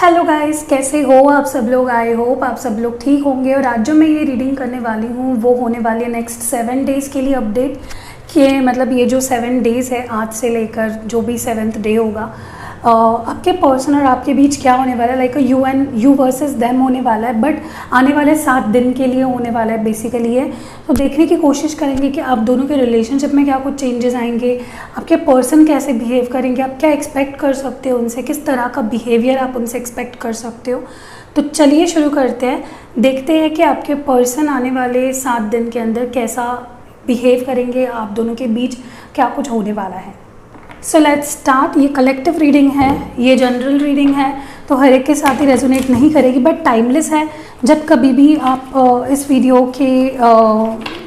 Hello guys, कैसे हो आप सब लोग। आई होप आप सब लोग ठीक होंगे। और आज जो मैं ये रीडिंग करने वाली हूँ वो होने वाली है नेक्स्ट 7 डेज़ के लिए अपडेट। कि मतलब ये जो 7 डेज़ है आज से लेकर जो भी 7th डे होगा, आपके पर्सन और आपके बीच क्या होने वाला है, लाइक यू वर्सेस देम होने वाला है। बट आने वाले 7 दिन के लिए होने वाला है बेसिकली है। तो देखने की कोशिश करेंगे कि आप दोनों के रिलेशनशिप में क्या कुछ चेंजेस आएंगे, आपके पर्सन कैसे बिहेव करेंगे, आप क्या एक्सपेक्ट कर सकते हो उनसे, किस तरह का बिहेवियर आप उनसे एक्सपेक्ट कर सकते हो। तो चलिए शुरू करते हैं, देखते हैं कि आपके पर्सन आने वाले 7 दिन के अंदर कैसा बिहेव करेंगे, आप दोनों के बीच क्या कुछ होने वाला है। So let's start. ये कलेक्टिव रीडिंग है, ये जनरल रीडिंग है, तो हर एक के साथ ही रेजोनेट नहीं करेगी, बट टाइमलेस है। जब कभी भी आप इस वीडियो के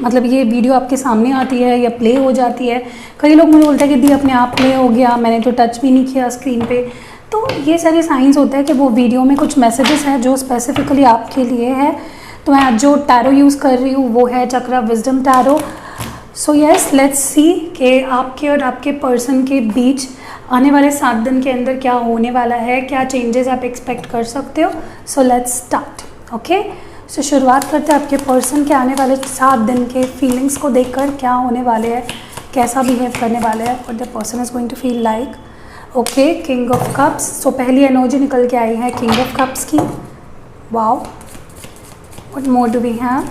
मतलब ये वीडियो आपके सामने आती है या प्ले हो जाती है, कई लोग मुझे बोलते हैं कि दी अपने आप प्ले हो गया, मैंने तो टच भी नहीं किया स्क्रीन पे। तो ये सारे साइंस होते हैं कि वो वीडियो में कुछ मैसेजेस हैं जो स्पेसिफिकली आपके लिए है। तो मैं आज जो टैरो यूज़ कर रही हूँ वो है chakra wisdom tarot. So yes, let's see कि आपके और आपके पर्सन के बीच आने वाले 7 दिन के अंदर क्या होने वाला है, क्या चेंजेस आप एक्सपेक्ट कर सकते हो। So let's start. ओके, सो शुरुआत करते हैं आपके पर्सन के आने वाले 7 दिन के फीलिंग्स को देखकर क्या होने वाले हैं, कैसा बिहेव करने वाले हैं, और the person is going to feel like. Okay, king of cups. So पहली एनर्जी निकल के आई है किंग ऑफ कप्स की। Wow, what more do we have.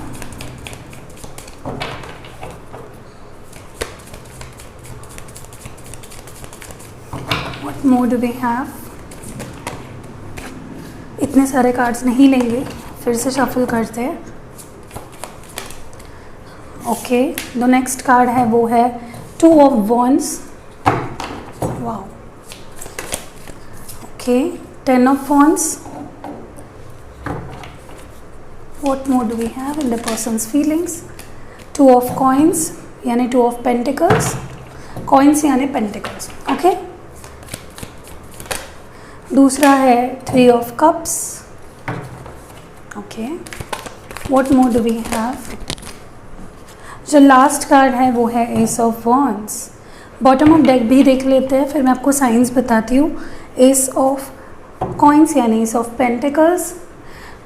What more do we have? इतने सारे कार्ड्स नहीं लेंगे, फिर से शफल करते हैं। ओके, द नेक्स्ट कार्ड है वो है 2 of Wands। Wow. Okay, 10 of Wands। What more do we have in the person's feelings? 2 of Coins यानी 2 of Pentacles। Coins यानी Pentacles। ओके, दूसरा है 3 of Cups। Okay, what more do we have. जो last card है वो है ace of wands. Bottom of deck भी देख लेते हैं, फिर मैं आपको साइंस बताती हूँ। एस ऑफ कॉइन्स यानी एस ऑफ पेंटिकल्स।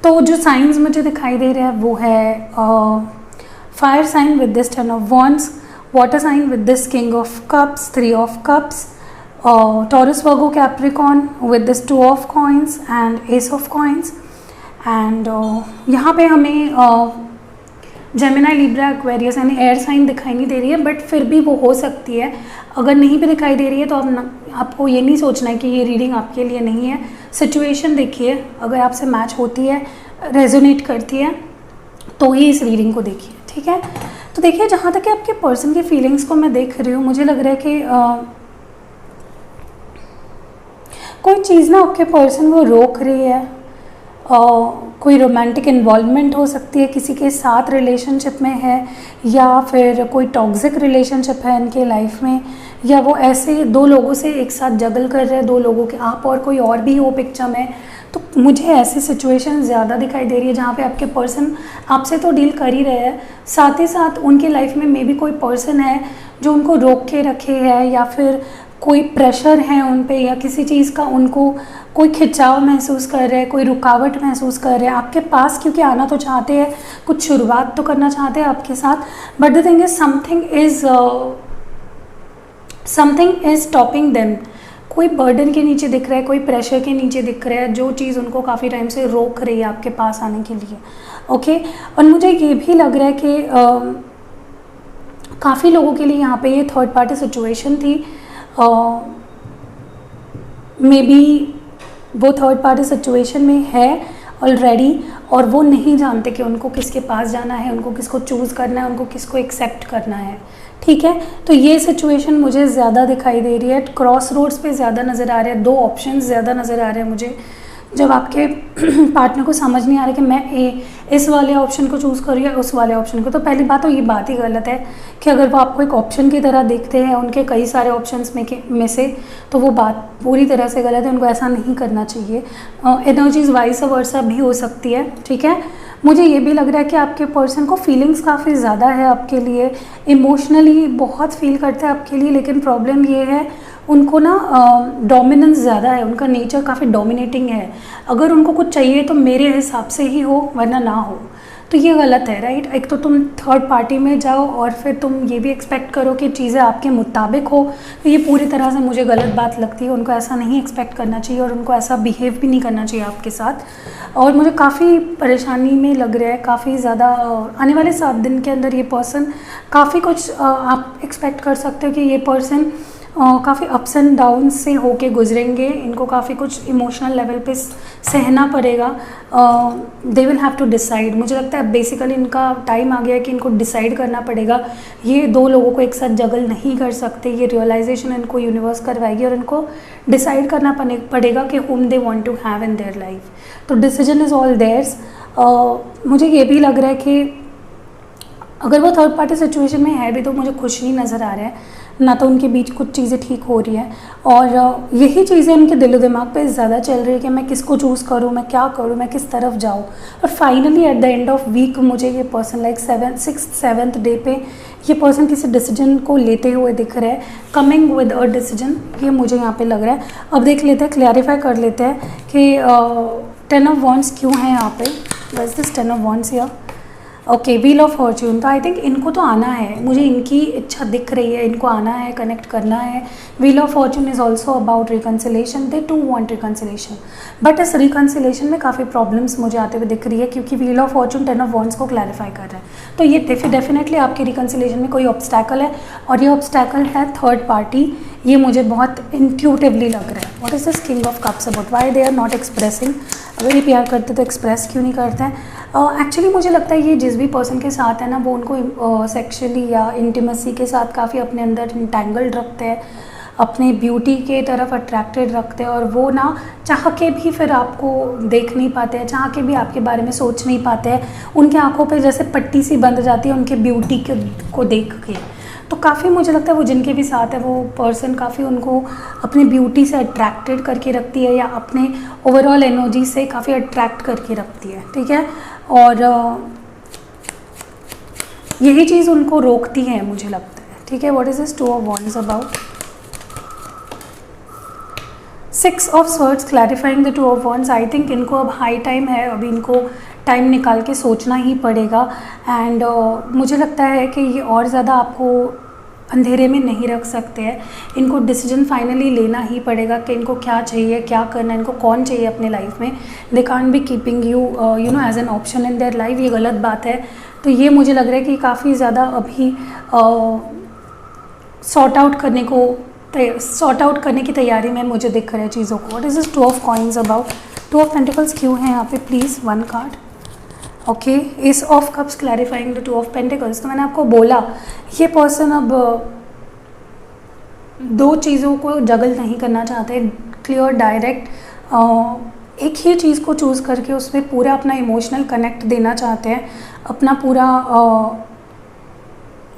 तो जो साइंस मुझे दिखाई दे रहा है वो है fire sign with this 10 of Wands, water sign with this king of cups, 3 of Cups, Taurus, Virgo, Capricorn with this 2 of Coins and Ace of Coins। And यहाँ पे हमें जेमिनी, लिब्रा, एक्वेरियस यानी एयर साइन दिखाई नहीं दे रही है, but फिर भी वो हो सकती है। अगर नहीं भी दिखाई दे रही है तो आपको ये नहीं सोचना है कि ये रीडिंग आपके लिए नहीं है। सिचुएशन देखिए, अगर आपसे मैच होती है, रेजोनेट करती है, तो ही इस रीडिंग को देखिए, ठीक है। तो देखिए, जहाँ तक कि आपके पर्सन की फीलिंग्स को मैं देख रही हूँ, मुझे लग रहा है कि कोई चीज़ ना आपके पर्सन वो रोक रही है। कोई रोमांटिक इन्वॉल्वमेंट हो सकती है, किसी के साथ रिलेशनशिप में है, या फिर कोई टॉक्सिक रिलेशनशिप है इनके लाइफ में, या वो ऐसे 2 लोगों से एक साथ जगल कर रहे हैं, 2 लोगों के, आप और कोई और भी हो पिक्चर में। तो मुझे ऐसी सिचुएशन ज़्यादा दिखाई दे रही है जहाँ पे आपके पर्सन आपसे तो डील कर ही रहे हैं, साथ ही साथ उनके लाइफ में मे बी कोई पर्सन है जो उनको रोक के रखे है, या फिर कोई प्रेशर है उन पे, या किसी चीज़ का उनको कोई खिंचाव महसूस कर रहे हैं, कोई रुकावट महसूस कर रहे हैं आपके पास, क्योंकि आना तो चाहते हैं, कुछ शुरुआत तो करना चाहते हैं आपके साथ। But the thing is something is stopping them. कोई बर्डन के नीचे दिख रहा है, कोई प्रेशर के नीचे दिख रहा है, जो चीज़ उनको काफ़ी टाइम से रोक रही है आपके पास आने के लिए। ओके, और मुझे ये भी लग रहा है कि काफ़ी लोगों के लिए यहाँ पे ये थर्ड पार्टी सिचुएशन थी। मे बी वो थर्ड पार्टी सिचुएशन में है ऑलरेडी, और वो नहीं जानते कि उनको किसके पास जाना है, उनको किसको चूज़ करना है, उनको किसको एक्सेप्ट करना है, ठीक है। तो ये सिचुएशन मुझे ज़्यादा दिखाई दे रही है, क्रॉस रोड्स पे ज़्यादा नज़र आ रहे हैं, 2 ऑप्शंस ज़्यादा नज़र आ रहे हैं मुझे। जब आपके पार्टनर को समझ नहीं आ रहा कि मैं इस वाले ऑप्शन को चूज़ करूँ या उस वाले ऑप्शन को, तो पहली बात तो ये बात ही गलत है कि अगर वो आपको एक ऑप्शन की तरह देखते हैं उनके कई सारे ऑप्शंस में से, तो वो बात पूरी तरह से गलत है, उनको ऐसा नहीं करना चाहिए। एनर्जीज वाइस वर्सा भी हो सकती है, ठीक है। मुझे ये भी लग रहा है कि आपके पर्सन को फीलिंग्स काफ़ी ज़्यादा है आपके लिए, इमोशनली बहुत फील करते हैं आपके लिए, लेकिन प्रॉब्लम ये है उनको ना डोमिनेंस ज़्यादा है, उनका नेचर काफ़ी डोमिनेटिंग है। अगर उनको कुछ चाहिए तो मेरे हिसाब से ही हो, वरना ना हो। तो ये गलत है, राइट। एक तो तुम थर्ड पार्टी में जाओ और फिर तुम ये भी एक्सपेक्ट करो कि चीज़ें आपके मुताबिक हो, तो ये पूरी तरह से मुझे गलत बात लगती है। उनको ऐसा नहीं एक्सपेक्ट करना चाहिए और उनको ऐसा बिहेव भी नहीं करना चाहिए आपके साथ। और मुझे काफ़ी परेशानी में लग रहा है, काफ़ी ज़्यादा आने वाले 7 दिन के अंदर ये पर्सन काफ़ी कुछ आप एक्सपेक्ट कर सकते हो कि ये पर्सन काफ़ी अप्स एंड डाउन से होके गुजरेंगे। इनको काफ़ी कुछ इमोशनल लेवल पे सहना पड़ेगा। They will have to decide. मुझे लगता है बेसिकली इनका टाइम आ गया है कि इनको डिसाइड करना पड़ेगा। ये 2 लोगों को एक साथ जगल नहीं कर सकते। ये रियलाइजेशन इनको यूनिवर्स करवाएगी और इनको डिसाइड करना पड़ेगा कि whom they want to have in their life। तो डिसीजन इज़ ऑल देयर्स। मुझे ये भी लग रहा है कि अगर वो थर्ड पार्टी सिचुएशन में है भी तो मुझे खुश नहीं नज़र आ रहा है, ना तो उनके बीच कुछ चीज़ें ठीक हो रही हैं। और यही चीज़ें उनके दिलो दिमाग पे ज़्यादा चल रही है कि मैं किसको चूज़ करूँ, मैं क्या करूँ, मैं किस तरफ जाऊँ। और finally at the end of week मुझे ये पर्सन लाइक 6th डे पे ये पर्सन किसी डिसीजन को लेते हुए दिख रहा है, कमिंग विद अ डिसीजन। ये मुझे यहाँ पे लग रहा है। अब देख लेते हैं, क्लैरिफाई कर लेते हैं कि 10 ऑफ वॉन्ड्स क्यों है यहाँ पे। बस दिस 10 ऑफ वॉन्ड्स या ओके, व्हील ऑफ फॉर्च्यून। तो आई थिंक इनको तो आना है, मुझे इनकी इच्छा दिख रही है, इनको आना है, कनेक्ट करना है। Wheel of fortune is also about reconciliation. They too want reconciliation, but इस रिकन्सिलेशन में काफ़ी प्रॉब्लम्स मुझे आते हुए दिख रही है, क्योंकि wheel of Fortune 10 of wands को क्लैरिफाई कर रहा है। तो ये डेफिनेटली आपकी रिकन्सिलेशन में कोई ऑब्स्टैकल है, और ये ऑब्स्टैकल है थर्ड पार्टी। ये मुझे बहुत इंट्यूटिवली लग रहा है। What is this king of cups about? Why they are not expressing? अगर ये प्यार करते तो एक्सप्रेस क्यों नहीं करते हैं? एक्चुअली मुझे लगता है ये जिस भी पर्सन के साथ है ना, वो उनको सेक्शुअली या इंटीमेसी के साथ काफ़ी अपने अंदर इंटैंगल्ड रखते हैं, अपने ब्यूटी के तरफ अट्रैक्टेड रखते हैं, और वो ना चाह के भी फिर आपको देख नहीं पाते हैं, चाह के भी आपके बारे में सोच नहीं पाते हैं। उनकी आंखों पे जैसे पट्टी सी बंध जाती है उनके ब्यूटी को देख के। तो काफ़ी मुझे लगता है वो जिनके भी साथ है वो पर्सन काफ़ी उनको अपनी ब्यूटी से अट्रैक्टेड करके रखती है, या अपने ओवरऑल एनर्जी से काफ़ी अट्रैक्ट करके रखती है, ठीक है। और यही चीज़ उनको रोकती है मुझे लगता है, ठीक है। What is this 2 of wands about? 6 of swords clarifying the 2 of wands. I think इनको अब हाई टाइम है, अभी इनको टाइम निकाल के सोचना ही पड़ेगा। एंड मुझे लगता है कि ये और ज़्यादा आपको अंधेरे में नहीं रख सकते हैं। इनको डिसीजन फाइनली लेना ही पड़ेगा कि इनको क्या चाहिए, क्या करना है, इनको कौन चाहिए अपने लाइफ में। They can't be keeping you you know as an option in their life. ये गलत बात है। तो ये मुझे लग रहा है कि काफ़ी ज़्यादा अभी सॉर्ट आउट करने की तैयारी में मुझे दिख रहा है चीज़ों को। What is this 2 of coins about? 2 of pentacles क्यों है यहाँ पे please? 1 card. Okay, S of cups clarifying the 2 of pentacles. तो मैंने आपको बोला ये पर्सन अब 2 चीज़ों को जगल नहीं करना चाहते, क्लियर डायरेक्ट एक ही चीज़ को चूज़ करके उसमें पूरा अपना इमोशनल कनेक्ट देना चाहते हैं, अपना पूरा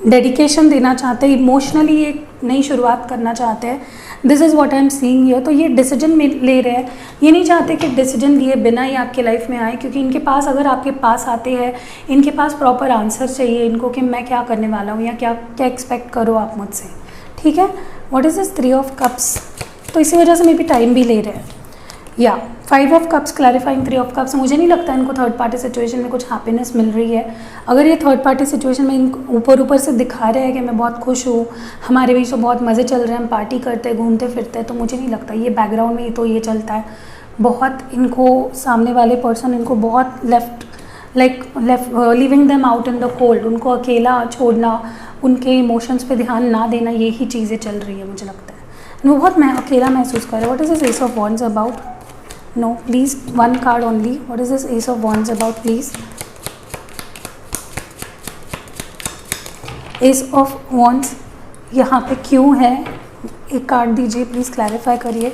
डेडिकेशन देना चाहते हैं, इमोशनली एक नई शुरुआत करना चाहते हैं। This is what I am seeing here. तो ये डिसीजन ले रहे हैं, ये नहीं चाहते कि डिसीजन लिए बिना ही आपके लाइफ में आए, क्योंकि इनके पास अगर आपके पास आते हैं, इनके पास प्रॉपर आंसर चाहिए इनको कि मैं क्या करने वाला हूँ या क्या क्या एक्सपेक्ट करो आप मुझसे, ठीक है। What is this 3 of cups? तो इसी वजह से मे भी टाइम भी ले रहे हैं। या 5 of cups clarifying 3 of cups. मुझे नहीं लगता इनको थर्ड पार्टी सिचुएशन में कुछ हैप्पीनेस मिल रही है। अगर ये थर्ड पार्टी सिचुएशन में इनको ऊपर से दिखा रहे हैं कि मैं बहुत खुश हूँ, हमारे बीच तो बहुत मज़े चल रहे हैं, हम पार्टी करते हैं, घूमते फिरते हैं, तो मुझे नहीं लगता ये बैकग्राउंड में तो ये चलता है। बहुत इनको सामने वाले पर्सन इनको बहुत left living them out in the cold, उनको अकेला छोड़ना, उनके इमोशंस पे ध्यान ना देना, यही चीज़ें चल रही है मुझे लगता है। वो बहुत अकेला महसूस कर रहे हैं। What is this S of wands about? No, please, 1 card only. What is this Ace of Wands about, please? Ace of Wands यहाँ पे क्यों है? एक कार्ड दीजिए प्लीज़, क्लैरिफाई करिए।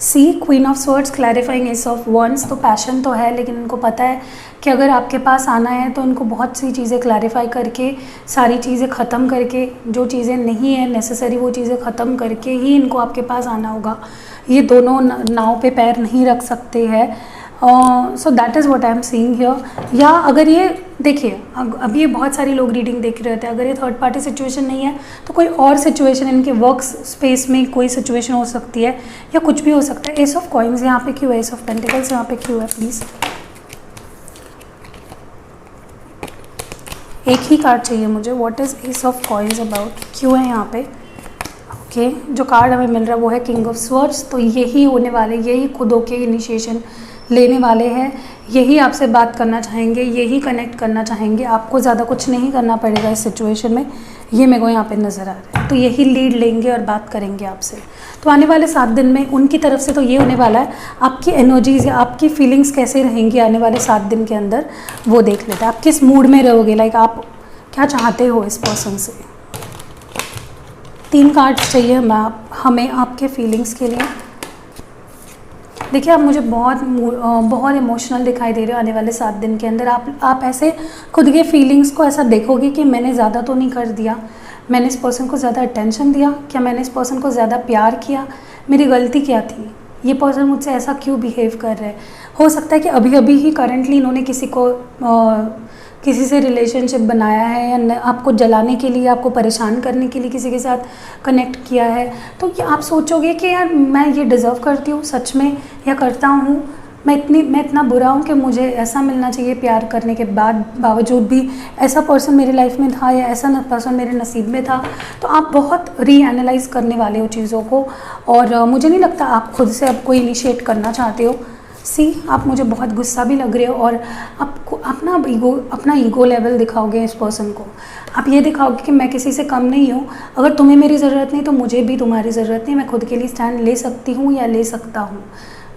See queen of swords clarifying ace of wands. तो passion तो है, लेकिन इनको पता है कि अगर आपके पास आना है तो इनको बहुत सी चीज़ें क्लैरिफाई करके, सारी चीज़ें ख़त्म करके, जो चीज़ें नहीं है नेसेसरी वो चीज़ें ख़त्म करके ही इनको आपके पास आना होगा। ये दोनों नाव पे पैर नहीं रख सकते हैं। So that is what I am seeing here. या अगर ये देखिए अब ये बहुत सारे लोग रीडिंग देख रहे होते हैं, अगर ये थर्ड पार्टी सिचुएशन नहीं है तो कोई और सिचुएशन, इनके वर्क स्पेस में कोई सिचुएशन हो सकती है या कुछ भी हो सकता है। एस ऑफ कॉइन्स यहाँ पे क्यों है, एस ऑफ पेंटिकल्स यहाँ पे क्यों है प्लीज़। एक ही कार्ड चाहिए मुझे, what is S of coins about, क्यों है यहाँ पे। ओके जो कार्ड हमें मिल रहा है वो है किंग ऑफ स्वर्ड्स। तो यही होने वाले, यही खुद होके इनिशिएशन लेने वाले हैं, यही आपसे बात करना चाहेंगे, यही कनेक्ट करना चाहेंगे। आपको ज़्यादा कुछ नहीं करना पड़ेगा इस सिचुएशन में, ये मेरे को यहाँ पे नज़र आ रहा है। तो यही लीड लेंगे और बात करेंगे आपसे। तो आने वाले 7 दिन में उनकी तरफ से तो ये होने वाला है, आपकी एनर्जीज या आपकी फीलिंग्स कैसे रहेंगी आने वाले 7 दिन के अंदर वो देख लेते हैं। आप किस मूड में रहोगे, लाइक आप क्या चाहते हो इस पर्सन से। 3 कार्ड्स चाहिए हमें आपके फीलिंग्स के लिए। देखिए आप मुझे बहुत इमोशनल दिखाई दे रहे हो आने वाले 7 दिन के अंदर। आप ऐसे खुद के फीलिंग्स को ऐसा देखोगे कि मैंने ज़्यादा तो नहीं कर दिया, मैंने इस पर्सन को ज़्यादा अटेंशन दिया क्या, मैंने इस पर्सन को ज़्यादा प्यार किया, मेरी गलती क्या थी, ये पर्सन मुझसे ऐसा क्यों बिहेव कर रहे हैं। हो सकता है कि अभी अभी ही करंटली इन्होंने किसी से रिलेशनशिप बनाया है या आपको जलाने के लिए, आपको परेशान करने के लिए किसी के साथ कनेक्ट किया है। तो ये आप सोचोगे कि यार मैं ये डिज़र्व करती हूँ सच में, या करता हूँ, मैं इतना बुरा हूँ कि मुझे ऐसा मिलना चाहिए प्यार करने के बावजूद भी ऐसा पर्सन मेरी लाइफ में था या ऐसा पर्सन मेरे नसीब में था। तो आप बहुत रीएनालाइज करने वाले हो चीज़ों को, और मुझे नहीं लगता आप खुद से अब कोई इनिशिएट करना चाहते हो। आप मुझे बहुत गुस्सा भी लग रहे हो, और आपको अपना ईगो लेवल दिखाओगे इस पर्सन को। आप ये दिखाओगे कि मैं किसी से कम नहीं हूँ, अगर तुम्हें मेरी ज़रूरत नहीं तो मुझे भी तुम्हारी ज़रूरत नहीं, मैं खुद के लिए स्टैंड ले सकती हूँ या ले सकता हूँ।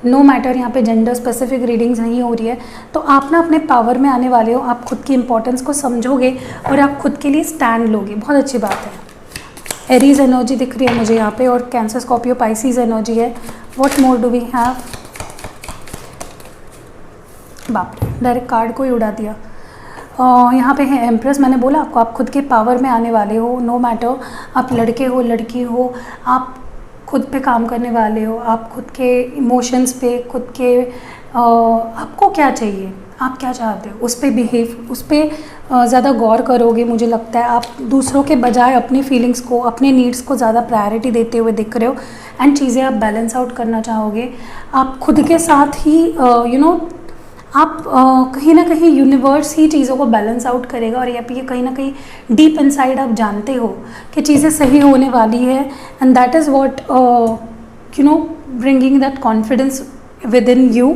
नो मैटर, यहाँ पे जेंडर स्पेसिफिक रीडिंग्स नहीं हो रही है। तो आप ना अपने पावर में आने वाले हो, आप खुद की इंपॉर्टेंस को समझोगे और आप खुद के लिए स्टैंड लोगे। बहुत अच्छी बात है। एरीज एनर्जी दिख रही है मुझे यहाँ पे, और कैंसर स्कॉर्पियो पाइसिस एनर्जी है। What more do we have. बाप रे, डायरेक्ट कार्ड को ही उड़ा दिया। यहाँ पे है एम्प्रेस। मैंने बोला आपको, आप खुद के पावर में आने वाले हो। नो मैटर आप लड़के हो लड़की हो, आप खुद पे काम करने वाले हो, आप खुद के इमोशंस पे, खुद के आपको क्या चाहिए, आप क्या चाहते हो, उस पर ज़्यादा गौर करोगे। मुझे लगता है आप दूसरों के बजाय अपनी फीलिंग्स को, अपने नीड्स को ज़्यादा प्रायोरिटी देते हुए दिख रहे हो, एंड चीज़ें आप बैलेंस आउट करना चाहोगे। आप खुद के साथ ही आप कहीं ना कहीं यूनिवर्स ही चीज़ों को बैलेंस आउट करेगा, और ये कहीं ना कहीं डीप इनसाइड आप जानते हो कि चीज़ें सही होने वाली है, and that is what bringing that confidence with in you.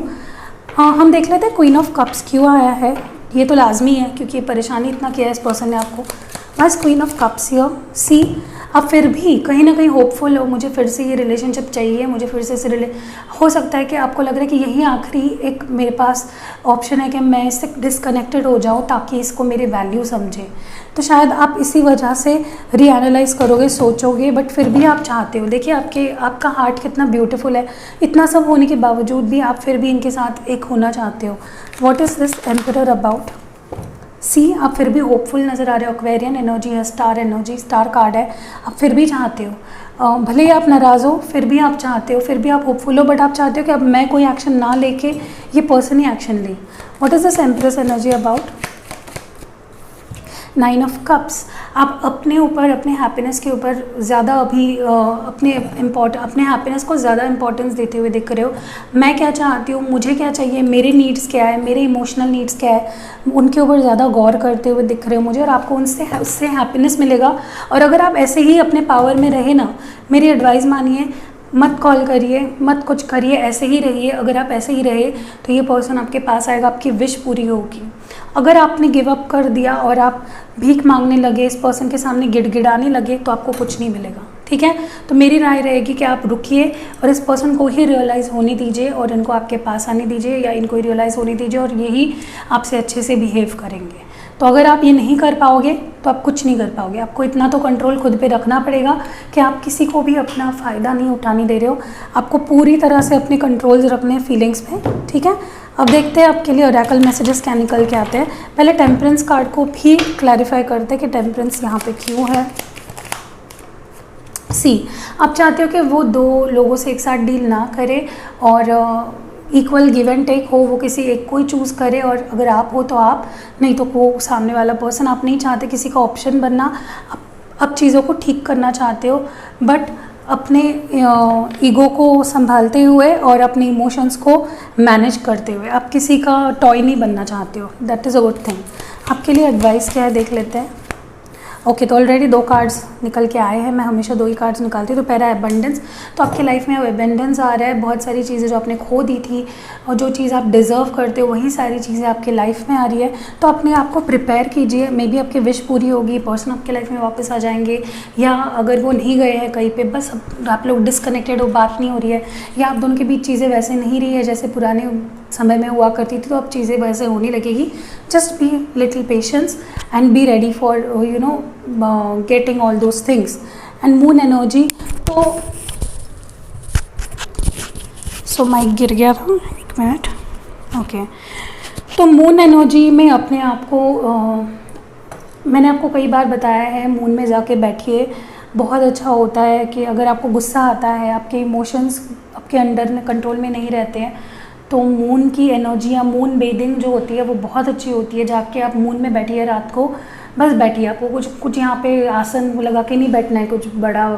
हम देख लेते हैं क्वीन ऑफ कप्स क्यों आया है। ये तो लाजमी है क्योंकि ये परेशानी इतना किया है इस पर्सन ने आपको। बस क्वीन ऑफ कप्स हियर। अब फिर भी कहीं ना कहीं होपफुल हो, मुझे फिर से ये रिलेशनशिप चाहिए, मुझे फिर से हो सकता है कि आपको लग रहा है कि यही आखिरी एक मेरे पास ऑप्शन है कि मैं इससे डिसकनेक्टेड हो जाऊँ ताकि इसको मेरी वैल्यू समझे। तो शायद आप इसी वजह से रीएनालाइज करोगे, सोचोगे, बट फिर भी आप चाहते हो। देखिए आपका हार्ट कितना ब्यूटीफुल है, इतना सब होने के बावजूद भी आप फिर भी इनके साथ एक होना चाहते हो। What is this emperor about. आप फिर भी होपफुल नज़र आ रहे हो। एक्वेरियन एनर्जी है, स्टार एनर्जी, स्टार कार्ड है। आप फिर भी चाहते हो, भले ही आप नाराज़ हो फिर भी आप चाहते हो, फिर भी आप होपफुल हो, बट आप चाहते हो कि अब मैं कोई एक्शन ना लेके ये पर्सन ही एक्शन ले। What is this empress energy about. 9 of cups. आप अपने ऊपर, अपने हैप्पीनेस के ऊपर ज़्यादा अभी अपने हैप्पीनेस को ज़्यादा इंपॉर्टेंस देते हुए दिख रहे हो। मैं क्या चाहती हूँ, मुझे क्या चाहिए, मेरे नीड्स क्या है, मेरे इमोशनल नीड्स क्या है, उनके ऊपर ज़्यादा गौर करते हुए दिख रहे हो मुझे, और आपको उससे हैप्पीनेस मिलेगा। और अगर आप ऐसे ही अपने पावर में रहे ना, मेरी एडवाइस मानिए, मत कॉल करिए, मत कुछ करिए, ऐसे ही रहिए। अगर आप ऐसे ही रहे तो ये पर्सन आपके पास आएगा, आपकी विश पूरी होगी। अगर आपने गिव अप कर दिया और आप भीख मांगने लगे, इस पर्सन के सामने गिड़गिड़ाने लगे, तो आपको कुछ नहीं मिलेगा। ठीक है, तो मेरी राय रहेगी कि आप रुकिए और इस पर्सन को ही रियलाइज़ होने दीजिए, और इनको आपके पास आने दीजिए, या इनको ही रियलाइज़ होने दीजिए, और यही आपसे अच्छे से बिहेव करेंगे। तो अगर आप ये नहीं कर पाओगे तो आप कुछ नहीं कर पाओगे। आपको इतना तो कंट्रोल खुद पे रखना पड़ेगा कि आप किसी को भी अपना फ़ायदा नहीं उठाने दे रहे हो। आपको पूरी तरह से अपने कंट्रोल्स रखने हैं फीलिंग्स पे। ठीक है, अब देखते हैं आपके लिए ओरेकल मैसेजेस क्या निकल के आते हैं। पहले टेम्परेंस कार्ड को भी क्लैरिफाई करते हैं कि टेम्परेंस यहाँ पे क्यों है। आप चाहते हो कि वो 2 लोगों से एक साथ डील ना करे, और इक्वल गिव एंड टेक हो, वो किसी एक को ही चूज़ करे, और अगर आप हो तो आप, नहीं तो वो सामने वाला पर्सन। आप नहीं चाहते किसी का ऑप्शन बनना, आप चीज़ों को ठीक करना चाहते हो, बट अपने ईगो को संभालते हुए और अपने इमोशंस को मैनेज करते हुए। आप किसी का टॉय नहीं बनना चाहते हो। That is a good thing. आपके लिए एडवाइस क्या है देख लेते हैं। ओके, तो ऑलरेडी 2 कार्ड्स निकल के आए हैं। मैं हमेशा 2 ही कार्ड्स निकालती हूँ। तो पहला एबंडेंस, तो आपकी लाइफ में अब एबंडेंस आ रहा है। बहुत सारी चीज़ें जो आपने खो दी थी और जो चीज़ आप डिज़र्व करते हो वही सारी चीज़ें आपके लाइफ में आ रही है। तो अपने आप को प्रिपेयर कीजिए, मे बी आपकी विश पूरी होगी, पर्सन आपके लाइफ में वापस आ जाएंगे, या अगर वो नहीं गए हैं कहीं पे, बस आप लोग डिसकनेक्टेड हो, बात नहीं हो रही है, या आप दोनों के बीच चीज़ें वैसे नहीं रही है जैसे पुराने समय में हुआ करती थी, तो अब चीज़ें वैसे होने लगेगी। Just be little patience and be ready for getting all those things. And moon energy, तो सो माइक गिर गया था, 1 मिनट। ओके, तो मून एनर्जी में अपने आप को मैंने आपको कई बार बताया है, मून में जाके बैठिए, बहुत अच्छा होता है। कि अगर आपको गुस्सा आता है, आपके इमोशंस आपके अंडर कंट्रोल में नहीं रहते हैं, तो मून की एनर्जी या मून बेदिंग जो होती है वो बहुत अच्छी होती है। जाके आप मून में बैठिए रात को, बस बैठिए। आपको कुछ यहाँ पे आसन लगा के नहीं बैठना है, कुछ बड़ा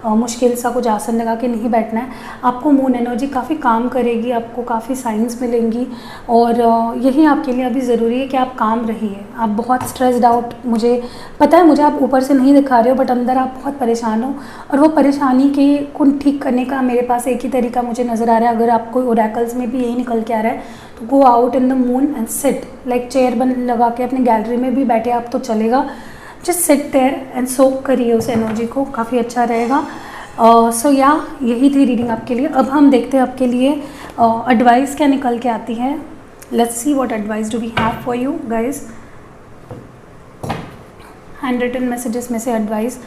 मुश्किल सा कुछ आसन लगा के नहीं बैठना है। आपको मून एनर्जी काफ़ी काम करेगी, आपको काफ़ी साइंस मिलेंगी, और यही आपके लिए अभी ज़रूरी है कि आप काम रहिए। आप बहुत स्ट्रेस्ड आउट, मुझे पता है, मुझे आप ऊपर से नहीं दिखा रहे हो, बट अंदर आप बहुत परेशान हो, और वो परेशानी के को ठीक करने का मेरे पास एक ही तरीका मुझे नज़र आ रहा है। अगर आपको ओरेकल्स में भी यही निकल के आ रहा है, तो go out in the moon and sit, like chair बन लगा के अपनी गैलरी में भी बैठे आप तो चलेगा, just sit there and soak करिए उस एनर्जी को, काफ़ी अच्छा रहेगा। सो यही थी रीडिंग आपके लिए। अब हम देखते हैं आपके लिए एडवाइस क्या निकल के आती है। Let's see what advice do we have for you guys. Hand written messages में से एडवाइस,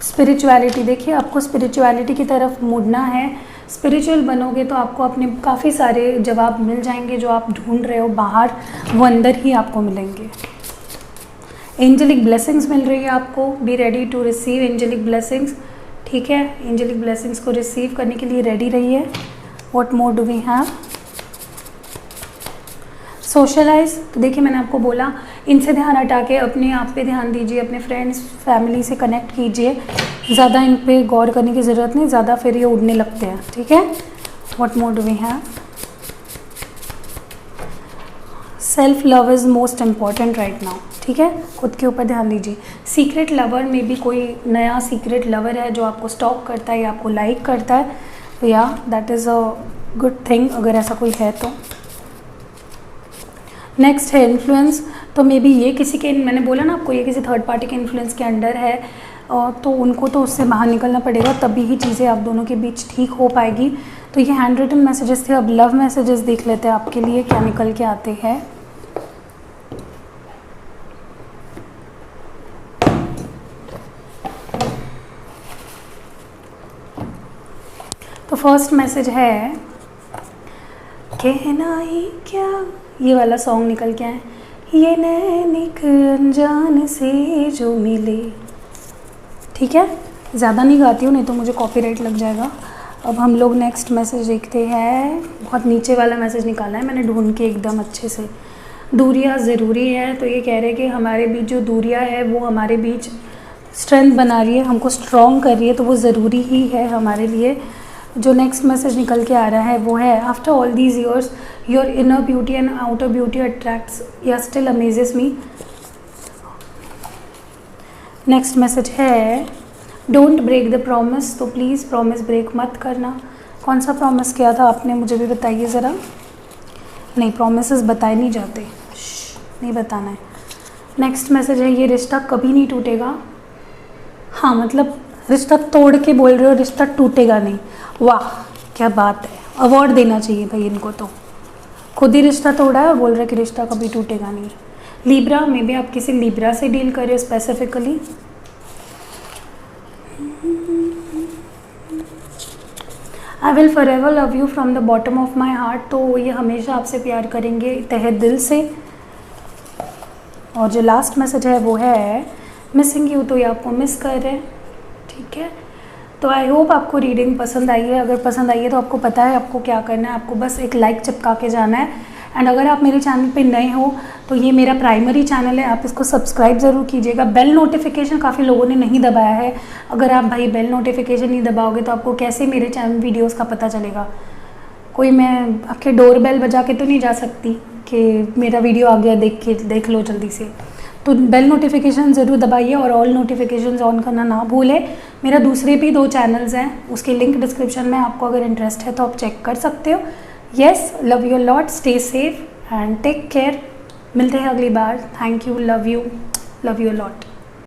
स्पिरिचुअलिटी, देखिए आपको स्पिरिचुअलिटी की तरफ मुड़ना है। स्पिरिचुअल बनोगे तो आपको अपने काफ़ी सारे जवाब मिल जाएंगे, जो आप ढूंढ रहे हो बाहर, वो अंदर ही आपको मिलेंगे। एंजेलिक ब्लेसिंग्स मिल रही है आपको, be ready to receive angelic blessings. ठीक है, एंजेलिक ब्लेसिंग्स को रिसीव करने के लिए रेडी रहिए। What more do we have? Socialize, तो देखिए मैंने आपको बोला, इनसे ध्यान हटा के अपने आप पे ध्यान दीजिए, अपने फ्रेंड्स फैमिली से कनेक्ट कीजिए। ज़्यादा इन पे गौर करने की ज़रूरत नहीं, ज़्यादा फिर ये उड़ने लगते हैं। ठीक है, what more do we have? Self love is most important right now. ठीक है, खुद के ऊपर ध्यान दीजिए। सीक्रेट लवर में भी कोई नया सीक्रेट लवर है जो आपको स्टॉक करता है या आपको लाइक करता है, तो या that is a good thing अगर ऐसा कोई है तो। नेक्स्ट है इन्फ्लुएंस, तो मे बी ये किसी के, मैंने बोला ना आपको, ये किसी थर्ड पार्टी के इन्फ्लुएंस के अंडर है, तो उनको तो उससे बाहर निकलना पड़ेगा, तभी ही चीज़ें आप दोनों के बीच ठीक हो पाएगी। तो ये हैंड रिटन मैसेजेस थे। अब लव मैसेजेस देख लेते हैं आपके लिए क्या निकल के आते हैं। तो फर्स्ट मैसेज है, कहना ही क्या, ये वाला सॉन्ग निकल के आए, ये नैनिक अनजान से जो मिले। ठीक है, ज़्यादा नहीं गाती हूँ, नहीं तो मुझे कॉपीराइट लग जाएगा। अब हम लोग नेक्स्ट मैसेज देखते हैं। बहुत नीचे वाला मैसेज निकाला है मैंने ढूंढ के एकदम अच्छे से। दूरियां ज़रूरी है, तो ये कह रहे हैं कि हमारे बीच जो दूरियां है वो हमारे बीच स्ट्रेंथ बना रही है, हमको स्ट्रॉन्ग कर रही है, तो वो ज़रूरी ही है हमारे लिए। जो नेक्स्ट मैसेज निकल के आ रहा है वो है, after all these years your inner beauty and outer beauty attracts या स्टिल अमेजेस मी। नेक्स्ट मैसेज है, डोंट ब्रेक द प्रॉमिस, तो प्लीज़ प्रॉमिस ब्रेक मत करना। कौन सा प्रॉमिस किया था आपने, मुझे भी बताइए ज़रा। नहीं, प्रॉमिसेस बताए नहीं जाते, नहीं बताना है। नेक्स्ट मैसेज है, ये रिश्ता कभी नहीं टूटेगा। हाँ, मतलब रिश्ता तोड़ के बोल रहे हो, रिश्ता टूटेगा नहीं। वाह क्या बात है, अवार्ड देना चाहिए भाई इनको। तो खुद ही रिश्ता तोड़ा है और बोल रहे कि रिश्ता कभी टूटेगा नहीं। लीब्रा, मे बी आप किसी लीब्रा से डील कर रहे हो specifically. I will for ever love you from the bottom of my heart, तो ये हमेशा आपसे प्यार करेंगे तहे दिल से। और जो लास्ट मैसेज है वो है, मिसिंग यू, तो ये आपको मिस कर रहे हैं। ठीक है, तो आई होप आपको रीडिंग पसंद आई है। अगर पसंद आई है तो आपको पता है आपको क्या करना है, आपको बस एक लाइक चिपका के जाना है। एंड अगर आप मेरे चैनल पे नए हो तो ये मेरा प्राइमरी चैनल है, आप इसको सब्सक्राइब ज़रूर कीजिएगा। बेल नोटिफिकेशन काफ़ी लोगों ने नहीं दबाया है, अगर आप भाई बेल नोटिफिकेशन नहीं दबाओगे तो आपको कैसे मेरे चैनल वीडियोस का पता चलेगा। कोई मैं आपके डोर बेल बजा के तो नहीं जा सकती कि मेरा वीडियो आ गया देख लो जल्दी से। तो बेल नोटिफिकेशन ज़रूर दबाइए और ऑल नोटिफिकेशंस ऑन करना ना भूलें। मेरा दूसरे भी 2 चैनल्स हैं, उसके लिंक डिस्क्रिप्शन में, आपको अगर इंटरेस्ट है तो आप चेक कर सकते हो। Yes, love you lot, stay safe and take care. मिलते हैं अगली बार। Thank you, love you lot.